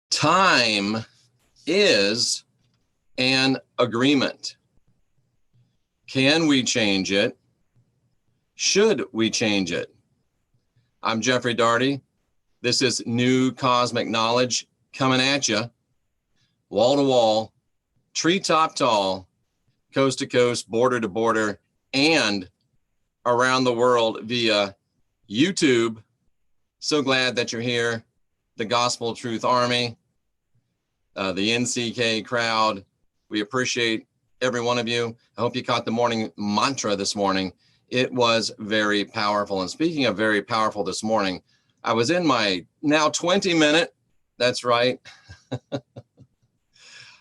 Time is an agreement. Can we change it? Should we change it? I'm Jeffrey Daugherty. This is New Cosmic Knowledge coming at you, wall to wall, treetop tall, coast to coast, border to border, and around the world via YouTube. So glad that you're here. The Gospel Truth Army, the NCK crowd. We appreciate every one of you. I hope you caught the morning mantra this morning. It was very powerful. And speaking of very powerful this morning, I was in my now 20-minute, that's right.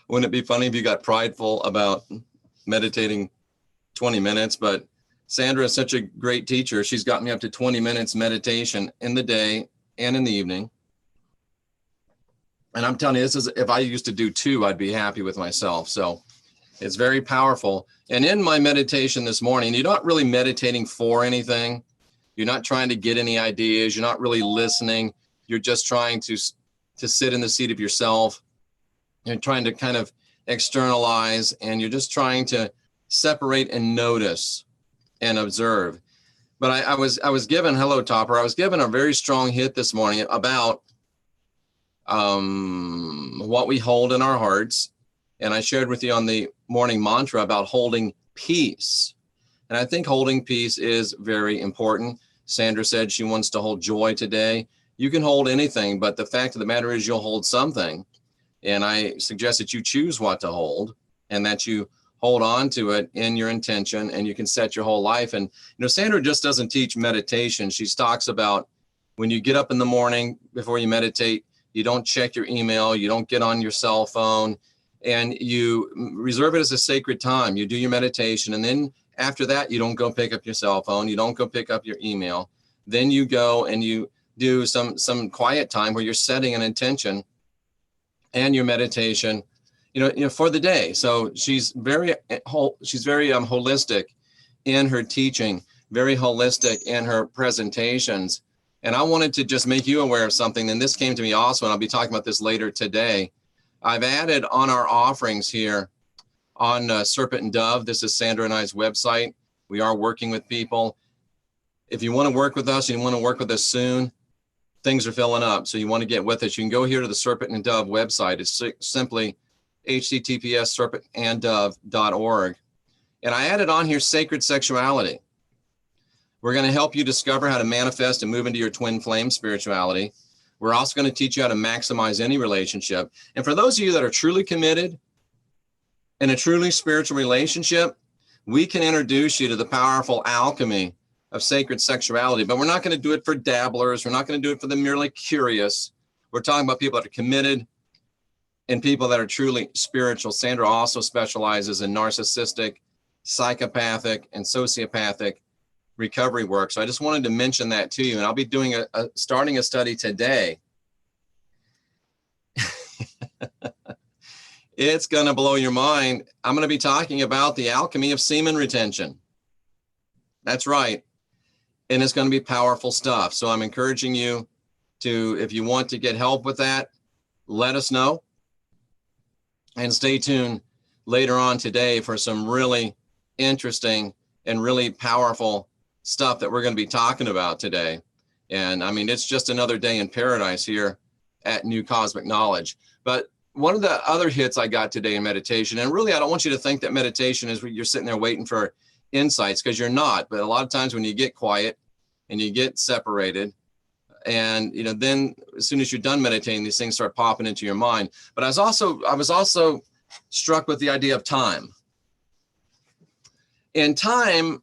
Wouldn't it be funny if you got prideful about meditating 20 minutes? But Sandra is such a great teacher. She's got me up to 20 minutes meditation in the day and in the evening. And I'm telling you, this is, if I used to do 2, I'd be happy with myself. So it's very powerful. And in my meditation this morning, you're not really meditating for anything. You're not trying to get any ideas. You're not really listening. You're just trying to sit in the seat of yourself. You're trying to kind of externalize, and you're just trying to separate and notice and observe. But I was given, hello Topper, I was given a very strong hit this morning about what we hold in our hearts. And I shared with you on the morning mantra about holding peace. And I think holding peace is very important. Sandra said she wants to hold joy today. You can hold anything, but the fact of the matter is you'll hold something. And I suggest that you choose what to hold and that you hold on to it in your intention, and you can set your whole life. And, Sandra just doesn't teach meditation. She talks about when you get up in the morning before you meditate, you don't check your email, you don't get on your cell phone, and you reserve it as a sacred time. You do your meditation, and then after that, you don't go pick up your cell phone, you don't go pick up your email. Then you go and you do some quiet time where you're setting an intention and your meditation, for the day. So she's very holistic in her teaching, very holistic in her presentations. And I wanted to just make you aware of something. And this came to me also, and I'll be talking about this later today. I've added on our offerings here on Serpent and Dove. This is Sandra and I's website. We are working with people. If you want to work with us and you want to work with us soon, things are filling up. So you want to get with us. You can go here to the Serpent and Dove website. It's simply https://serpentanddove.org. And I added on here sacred sexuality. We're going to help you discover how to manifest and move into your twin flame spirituality. We're also going to teach you how to maximize any relationship. And for those of you that are truly committed in a truly spiritual relationship, we can introduce you to the powerful alchemy of sacred sexuality. But we're not going to do it for dabblers. We're not going to do it for the merely curious. We're talking about people that are committed and people that are truly spiritual. Sandra also specializes in narcissistic, psychopathic, and sociopathic recovery work. So I just wanted to mention that to you. And I'll be doing starting a study today. It's going to blow your mind. I'm going to be talking about the alchemy of semen retention. That's right. And it's going to be powerful stuff. So I'm encouraging you to, if you want to get help with that, let us know. And stay tuned later on today for some really interesting and really powerful stuff that we're going to be talking about today. And I mean, it's just another day in paradise here at New Cosmic Knowledge. But one of the other hits I got today in meditation, and really, I don't want you to think that meditation is where you're sitting there waiting for insights, because you're not. But a lot of times when you get quiet and you get separated, and then as soon as you're done meditating, these things start popping into your mind. But I was also struck with the idea of time. And time,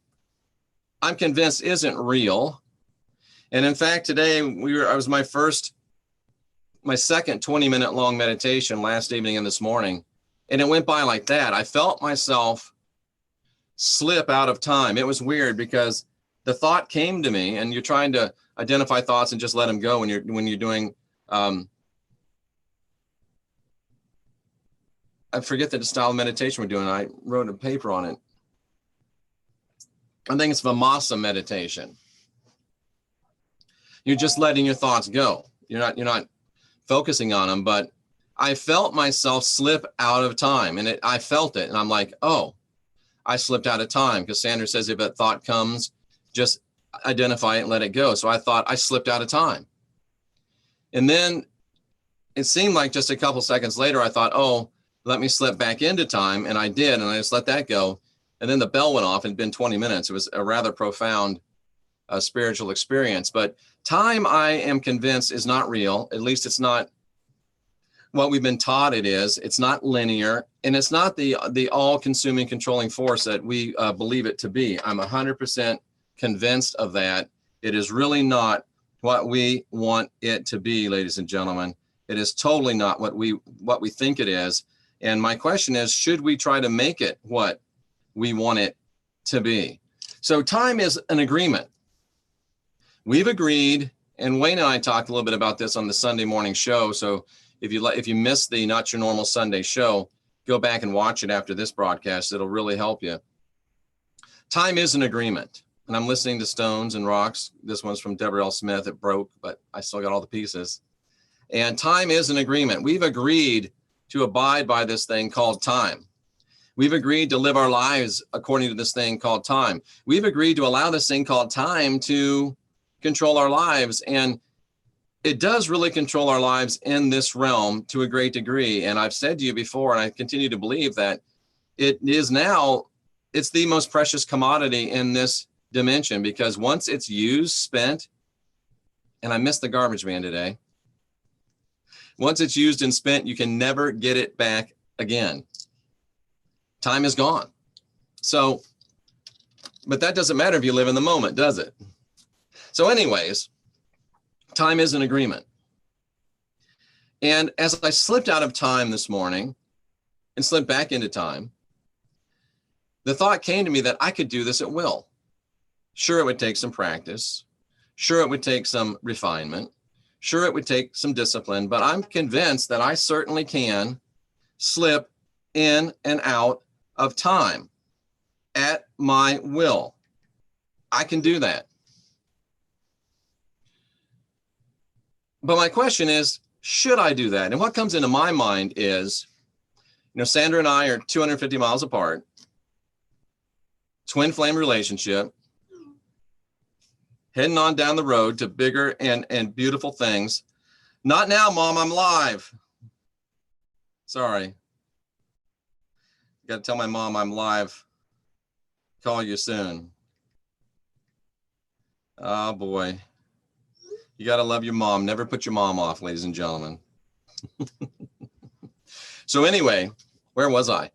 I'm convinced, isn't real. And in fact, today I was my second 20-minute long meditation last evening and this morning, and it went by like that. I felt myself slip out of time. It was weird because the thought came to me, and you're trying to identify thoughts and just let them go when you're doing. I forget the style of meditation we're doing. I wrote a paper on it. I think it's Vinyasa meditation. You're just letting your thoughts go. You're not focusing on them, but I felt myself slip out of time, and I felt it. And I'm like, oh, I slipped out of time, because Sandra says if a thought comes, just identify it and let it go. So I thought I slipped out of time. And then it seemed like just a couple seconds later, I thought, oh, let me slip back into time. And I did. And I just let that go. And then the bell went off. It'd been 20 minutes. It was a rather profound spiritual experience. But time, I am convinced, is not real. At least it's not what we've been taught it is. It's not linear. And it's not the all-consuming, controlling force that we believe it to be. I'm 100% convinced of that. It is really not what we want it to be, ladies and gentlemen. It is totally not what we think it is. And my question is, should we try to make it what we want it to be? So time is an agreement. We've agreed, and Wayne and I talked a little bit about this on the Sunday morning show. So if you missed the Not Your Normal Sunday show, go back and watch it after this broadcast. It'll really help you. Time is an agreement. And I'm listening to Stones and Rocks. This one's from Deborah L. Smith. It broke, but I still got all the pieces. And time is an agreement. We've agreed to abide by this thing called time. We've agreed to live our lives according to this thing called time. We've agreed to allow this thing called time to control our lives. And it does really control our lives in this realm to a great degree. And I've said to you before, and I continue to believe that it is now, it's the most precious commodity in this dimension, because once it's used, spent, and I missed the garbage man today. Once it's used and spent, you can never get it back again. Time is gone. So, but that doesn't matter if you live in the moment, does it? So anyways, time is an agreement. And as I slipped out of time this morning and slipped back into time, the thought came to me that I could do this at will. Sure, it would take some practice. Sure, it would take some refinement. Sure, it would take some discipline, but I'm convinced that I certainly can slip in and out of time at my will. I can do that. But my question is, should I do that? And what comes into my mind is, Sandra and I are 250 miles apart, twin flame relationship, heading on down the road to bigger and beautiful things. Not now, Mom, I'm live. Sorry. Got to tell my mom I'm live. Call you soon. Oh, boy. You got to love your mom. Never put your mom off, ladies and gentlemen. So anyway, where was I?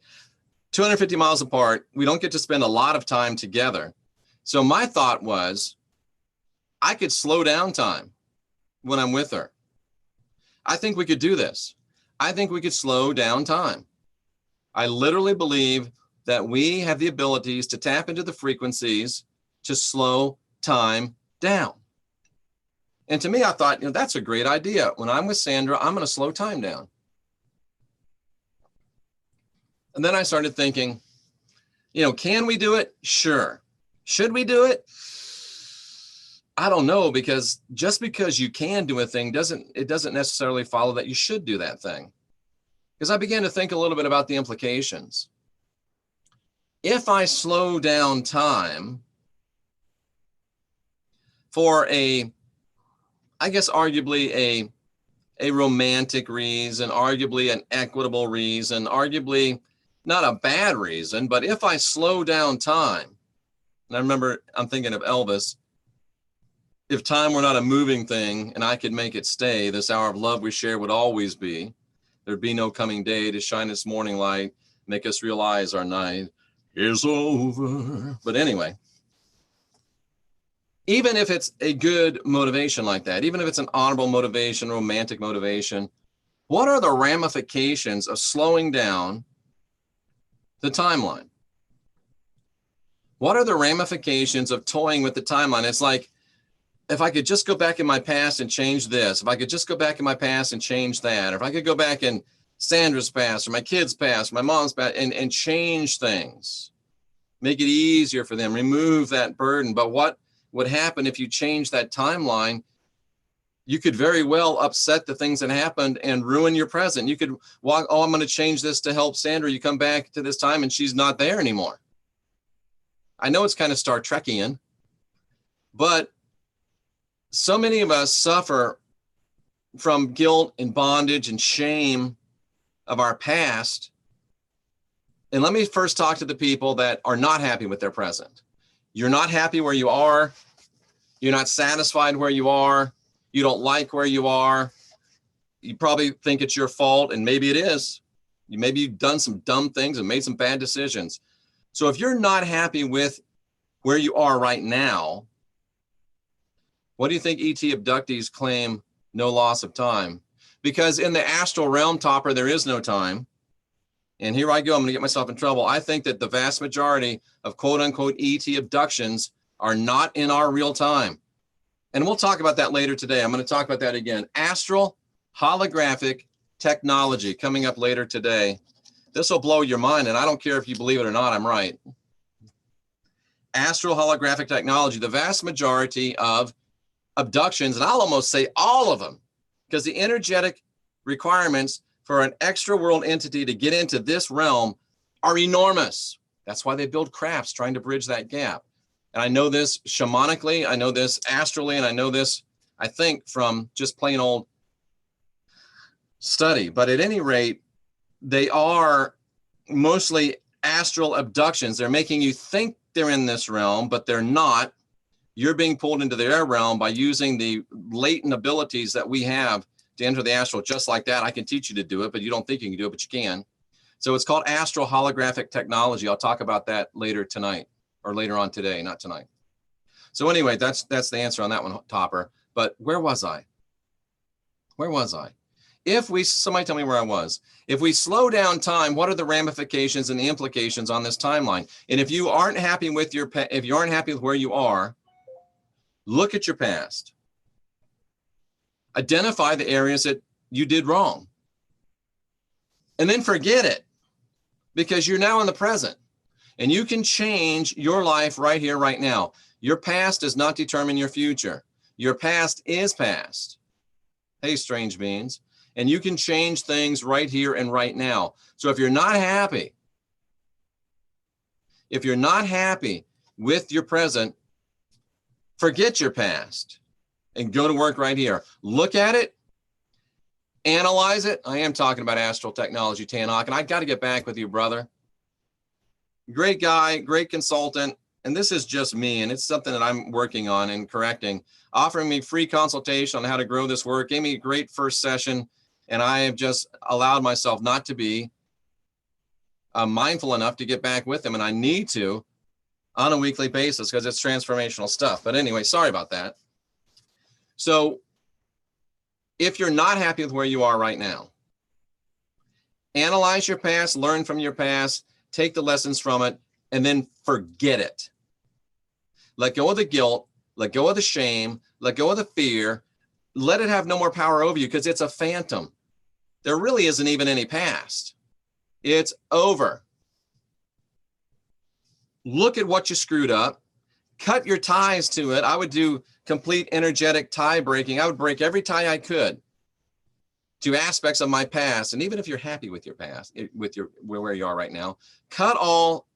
250 miles apart. We don't get to spend a lot of time together. So my thought was, I could slow down time when I'm with her. I think we could do this. I think we could slow down time. I literally believe that we have the abilities to tap into the frequencies to slow time down. And to me, I thought, that's a great idea. When I'm with Sandra, I'm going to slow time down. And then I started thinking, can we do it? Sure. Should we do it? I don't know, because just because you can do a thing doesn't necessarily follow that you should do that thing. Because I began to think a little bit about the implications. If I slow down time for arguably a romantic reason, arguably an equitable reason, arguably not a bad reason, but if I slow down time, and I remember I'm thinking of Elvis, if time were not a moving thing and I could make it stay, this hour of love we share would always be. There'd be no coming day to shine its morning light, make us realize our night is over. But anyway, even if it's a good motivation like that, even if it's an honorable motivation, romantic motivation, what are the ramifications of slowing down the timeline? What are the ramifications of toying with the timeline? It's like, if I could just go back in my past and change this, if I could just go back in my past and change that, or if I could go back in Sandra's past or my kids' past, my mom's past, and change things, make it easier for them, remove that burden. But what would happen if you change that timeline? You could very well upset the things that happened and ruin your present. You could walk, oh, I'm going to change this to help Sandra. You come back to this time and she's not there anymore. I know it's kind of Star Trekian, but so many of us suffer from guilt and bondage and shame of our past. And let me first talk to the people that are not happy with their present. You're not happy where you are. You're not satisfied where you are. You don't like where you are. You probably think it's your fault, and maybe it is. Maybe you've done some dumb things and made some bad decisions. So if you're not happy with where you are right now, what do you think ET abductees claim no loss of time? Because in the astral realm, Topper, there is no time. And here I go, I'm going to get myself in trouble. I think that the vast majority of quote unquote ET abductions are not in our real time. And we'll talk about that later today. I'm going to talk about that again. Astral holographic technology coming up later today. This will blow your mind, and I don't care if you believe it or not, I'm right. Astral holographic technology, the vast majority of abductions, and I'll almost say all of them, because the energetic requirements for an extra world entity to get into this realm are enormous. That's why they build crafts trying to bridge that gap. And I know this shamanically, I know this astrally, and I know this, I think, from just plain old study. But at any rate, they are mostly astral abductions. They're making you think they're in this realm, but they're not. You're being pulled into their realm by using the latent abilities that we have to enter the astral. Just like that, I can teach you to do it, but you don't think you can do it, but you can. So it's called astral holographic technology. I'll talk about that later tonight. Or later on today, not tonight. So anyway, that's the answer on that one, Topper. But where was I? Where was I? Somebody tell me where I was. If we slow down time, what are the ramifications and the implications on this timeline? And if you aren't happy with where you are, look at your past. Identify the areas that you did wrong. And then forget it, because you're now in the present. And you can change your life right here, right now. Your past does not determine your future. Your past is past. Hey, strange beings. And you can change things right here and right now. So if you're not happy with your present, forget your past and go to work right here. Look at it, analyze it. I am talking about astral technology, Tanok, and I got to get back with you, brother. Great guy, great consultant. And this is just me, and it's something that I'm working on and correcting. Offering me free consultation on how to grow this work. Gave me a great first session, and I have just allowed myself not to be mindful enough to get back with him, and I need to on a weekly basis because it's transformational stuff. But anyway, sorry about that. So if you're not happy with where you are right now, analyze your past, learn from your past, take the lessons from it, and then forget it. Let go of the guilt, let go of the shame, let go of the fear, let it have no more power over you because it's a phantom. There really isn't even any past. It's over. Look at what you screwed up, cut your ties to it. I would do complete energetic tie breaking. I would break every tie I could to aspects of my past. And even if you're happy with your past, where you are right now, cut all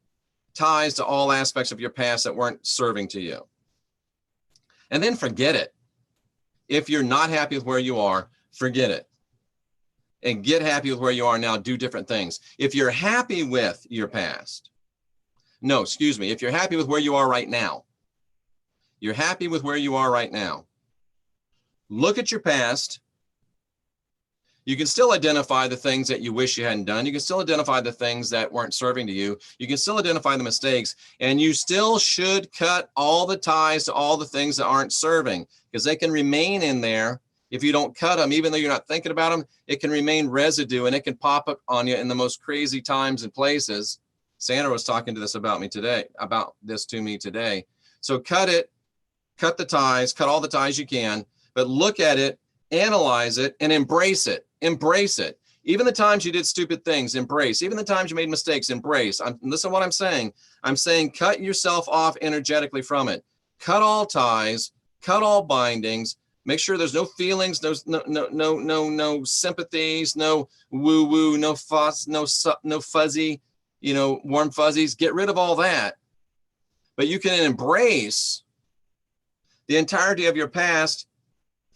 ties to all aspects of your past that weren't serving to you. And then forget it. If you're not happy with where you are, forget it. And get happy with where you are now. Do different things. If you're happy with your past, if you're happy with where you are right now, you're happy with where you are right now, look at your past. You can still identify the things that you wish you hadn't done. You can still identify the things that weren't serving to you. You can still identify the mistakes, and you still should cut all the ties to all the things that aren't serving, because they can remain in there. If you don't cut them, even though you're not thinking about them, it can remain residue, and it can pop up on you in the most crazy times and places. Sandra was talking to this to me today. So cut it, cut the ties, cut all the ties you can, but look at it, analyze it, and embrace it. Embrace it. Even the times you did stupid things, embrace. Even the times you made mistakes, embrace. Listen to what I'm saying. I'm saying cut yourself off energetically from it. Cut all ties, cut all bindings, Make sure there's no feelings, no sympathies, no woo-woo, no fuss, no fuzzy, warm fuzzies. Get rid of all that. But you can embrace the entirety of your past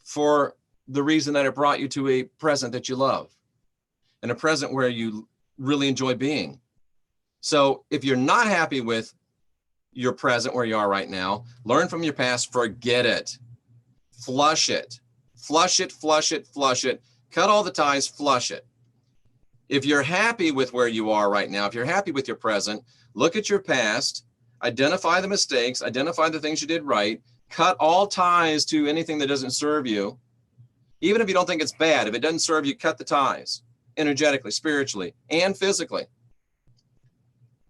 for the reason that it brought you to a present that you love and a present where you really enjoy being. So if you're not happy with your present where you are right now, learn from your past, forget it. Flush it, flush it, flush it, flush it, cut all the ties, flush it. If you're happy with where you are right now, if you're happy with your present, look at your past, identify the mistakes, identify the things you did right, cut all ties to anything that doesn't serve you. Even if you don't think it's bad, if it doesn't serve you, cut the ties energetically, spiritually, and physically.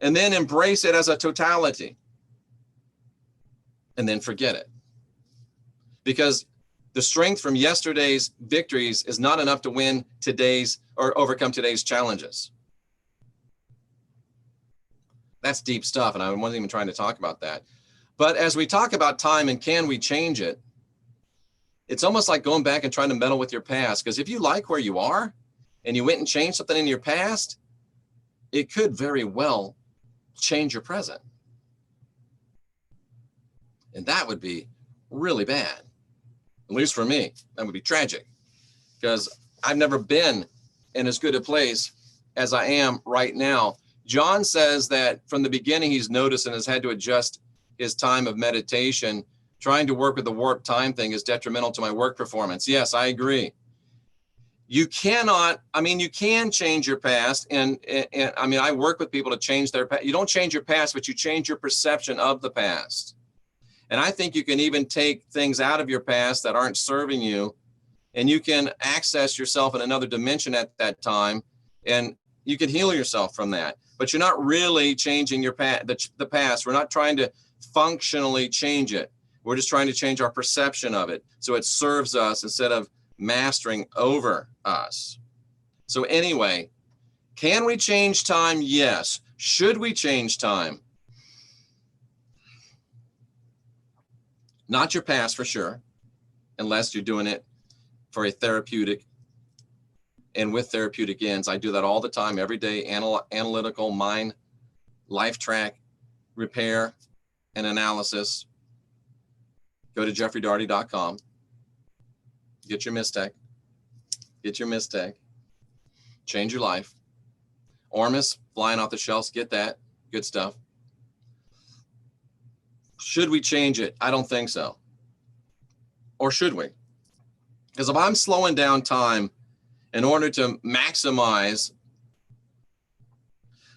And then embrace it as a totality. And then forget it. Because the strength from yesterday's victories is not enough to win today's or overcome today's challenges. That's deep stuff, and I wasn't even trying to talk about that. But as we talk about time and can we change it, it's almost like going back and trying to meddle with your past. Because if you like where you are and you went and changed something in your past, it could very well change your present. And that would be really bad. At least for me, that would be tragic, because I've never been in as good a place as I am right now. John says that from the beginning, he's noticed and has had to adjust his time of meditation. Trying to work with the warped time thing is detrimental to my work performance. Yes, I agree. You cannot, you can change your past. And I work with people to change their past. You don't change your past, but you change your perception of the past. And I think you can even take things out of your past that aren't serving you, and you can access yourself in another dimension at that time, and you can heal yourself from that. But you're not really changing your the past. We're not trying to functionally change it. We're just trying to change our perception of it so it serves us instead of mastering over us. So anyway, can we change time? Yes. Should we change time? Not your past for sure, unless you're doing it for a therapeutic and with therapeutic ends. I do that all the time, every day, analytical mind, LIFETRACK, repair, and analysis. Go to jeffreydarty.com. Get your MYSTECH. Get your MYSTECH. Change your life. Ormus, flying off the shelves, get that. Good stuff. Should we change it? I don't think so. Or should we? Because if I'm slowing down time in order to maximize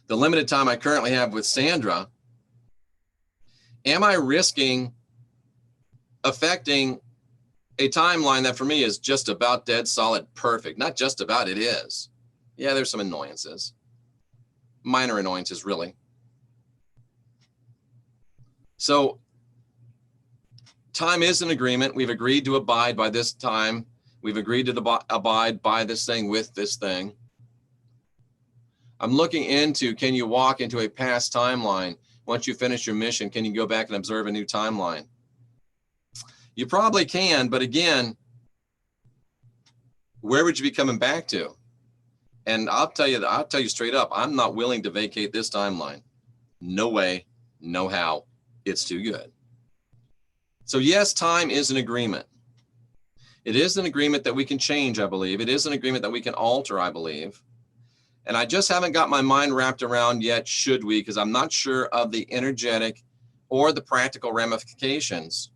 the limited time I currently have with Sandra, am I risking affecting a timeline that for me is just about dead solid perfect? Not just about, it is. Yeah, there's some annoyances. Minor annoyances, really. So time is an agreement. We've agreed to abide by this time. We've agreed to abide by this thing with this thing. I'm looking into, can you walk into a past timeline? Once you finish your mission, can you go back and observe a new timeline? You probably can, but again, where would you be coming back to? And I'll tell you straight up, I'm not willing to vacate this timeline. No way, no how. It's too good. So yes, time is an agreement. It is an agreement that we can change, I believe. It is an agreement that we can alter, I believe. And I just haven't got my mind wrapped around yet, should we, because I'm not sure of the energetic or the practical ramifications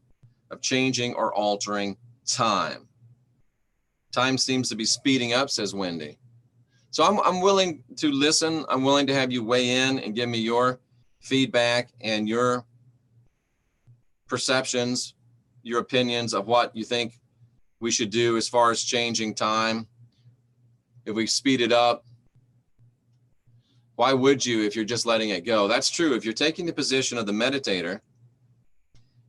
of changing or altering time. Time seems to be speeding up, says Wendy. So I'm willing to listen. I'm willing to have you weigh in and give me your feedback and your perceptions, your opinions of what you think we should do as far as changing time. If we speed it up, why would you if you're just letting it go? That's true. If you're taking the position of the meditator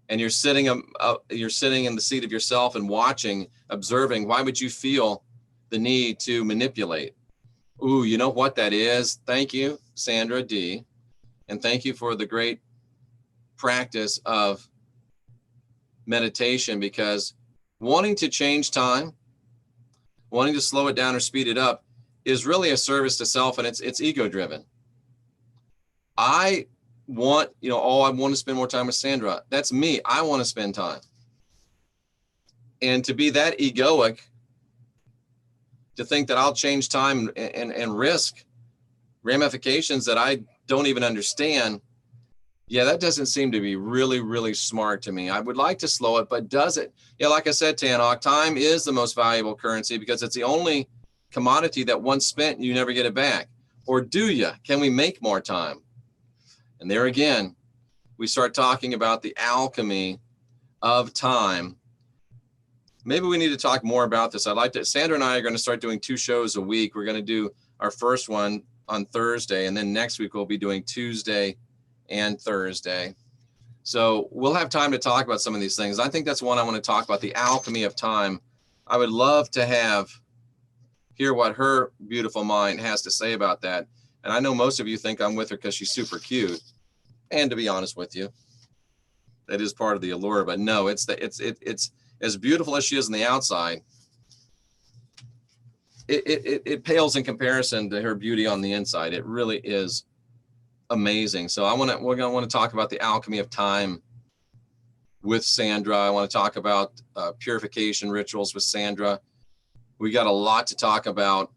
and you're sitting in the seat of yourself and watching, observing, why would you feel the need to manipulate? Ooh, you know what that is? Thank you, Sandra D. And thank you for the great practice of meditation, because wanting to change time, wanting to slow it down or speed it up is really a service to self, and it's ego driven. I want, oh, I want to spend more time with Sandra. That's me. I want to spend time. And to be that egoic, to think that I'll change time and risk ramifications that I don't even understand, yeah, that doesn't seem to be really, really smart to me. I would like to slow it, but does it? Yeah, like I said, Tanok, time is the most valuable currency because it's the only commodity that once spent, you never get it back. Or do you? Can we make more time? And there again, we start talking about the alchemy of time. Maybe we need to talk more about this. Sandra and I are going to start doing 2 shows a week. We're going to do our first one on Thursday, and then next week we'll be doing Tuesday and Thursday. So we'll have time to talk about some of these things. I think that's one I want to talk about, the alchemy of time. I would love to hear what her beautiful mind has to say about that. And I know most of you think I'm with her because she's super cute. And to be honest with you, that is part of the allure. But no, it's as beautiful as she is on the outside. It pales in comparison to her beauty on the inside. It really is amazing. So we're going to want to talk about the alchemy of time with Sandra. I want to talk about purification rituals with Sandra. We got a lot to talk about,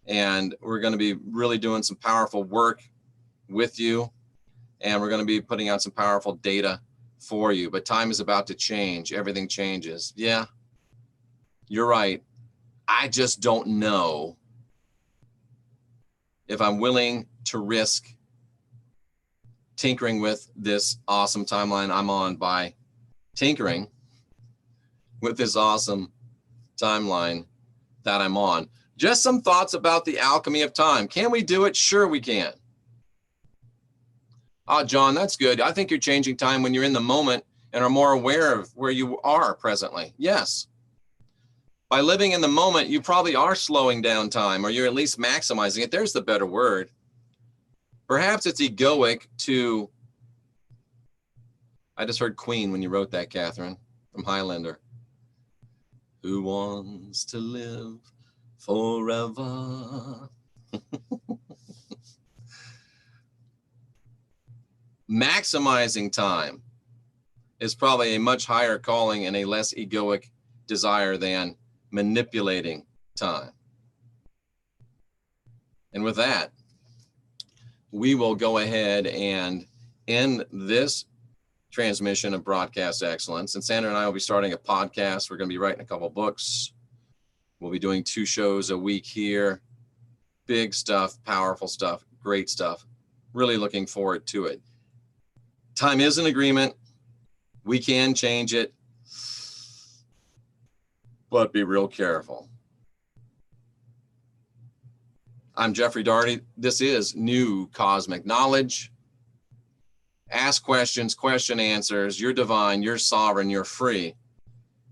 and we're going to be really doing some powerful work with you, and we're going to be putting out some powerful data for you. But time is about to change. Everything changes. Yeah, you're right. I just don't know if I'm willing to risk tinkering with this awesome timeline I'm on by tinkering with this awesome timeline that I'm on. Just some thoughts about the alchemy of time. Can we do it? Sure we can. Oh, John, that's good. I think you're changing time when you're in the moment and are more aware of where you are presently. Yes. By living in the moment, you probably are slowing down time, or you're at least maximizing it. There's the better word. Perhaps it's egoic to, I just heard Queen when you wrote that, Catherine, from Highlander. Who wants to live forever? Maximizing time is probably a much higher calling and a less egoic desire than manipulating time. And with that, we will go ahead and end this transmission of Broadcast Excellence. And Sandra and I will be starting a podcast. We're going to be writing a couple books. We'll be doing 2 shows a week here. Big stuff, powerful stuff, great stuff. Really looking forward to it. Time is an agreement. We can change it, but be real careful. I'm Jeffrey Daugherty. This is New Cosmic Knowledge. Ask questions, question answers. You're divine, you're sovereign, you're free.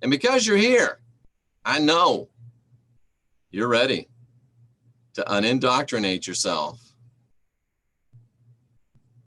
And because you're here, I know you're ready to unindoctrinate yourself.